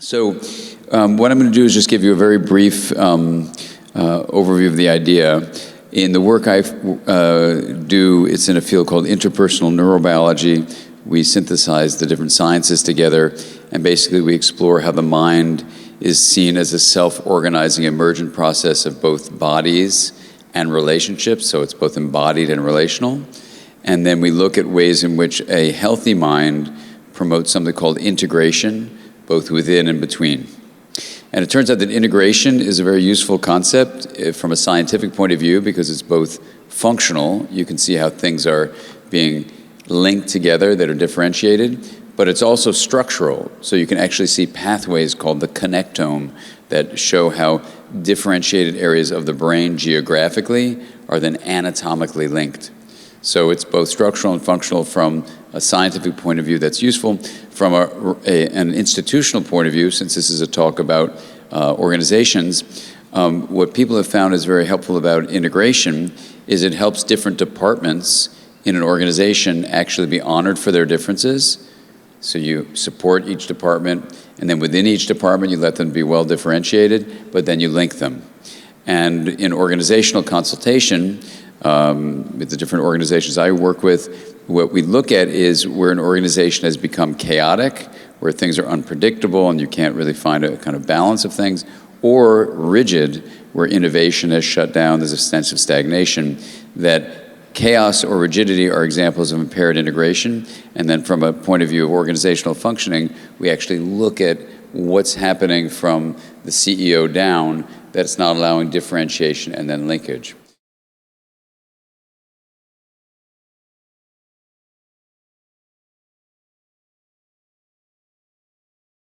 So what I'm going to do is just give you a very brief overview of the idea. In the work I do, it's in a field called interpersonal neurobiology. We synthesize the different sciences together, and basically we explore how the mind is seen as a self-organizing emergent process of both bodies and relationships, so it's both embodied and relational. And then we look at ways in which a healthy mind promotes something called integration, both within and between. And it turns out that integration is a very useful concept from a scientific point of view because it's both functional. You can see how things are being linked together that are differentiated, but it's also structural. So you can actually see pathways called the connectome that show how differentiated areas of the brain geographically are then anatomically linked. So it's both structural and functional from a scientific point of view that's useful. From an institutional point of view, since this is a talk about organizations, what people have found is very helpful about integration is it helps different departments in an organization actually be honored for their differences. So you support each department, and then within each department you let them be well differentiated, but then you link them. And in organizational consultation, with the different organizations I work with, what we look at is where an organization has become chaotic, where things are unpredictable and you can't really find a kind of balance of things, or rigid, where innovation has shut down, there's a sense of stagnation, that chaos or rigidity are examples of impaired integration. And then from a point of view of organizational functioning, we actually look at what's happening from the CEO down that's not allowing differentiation and then linkage.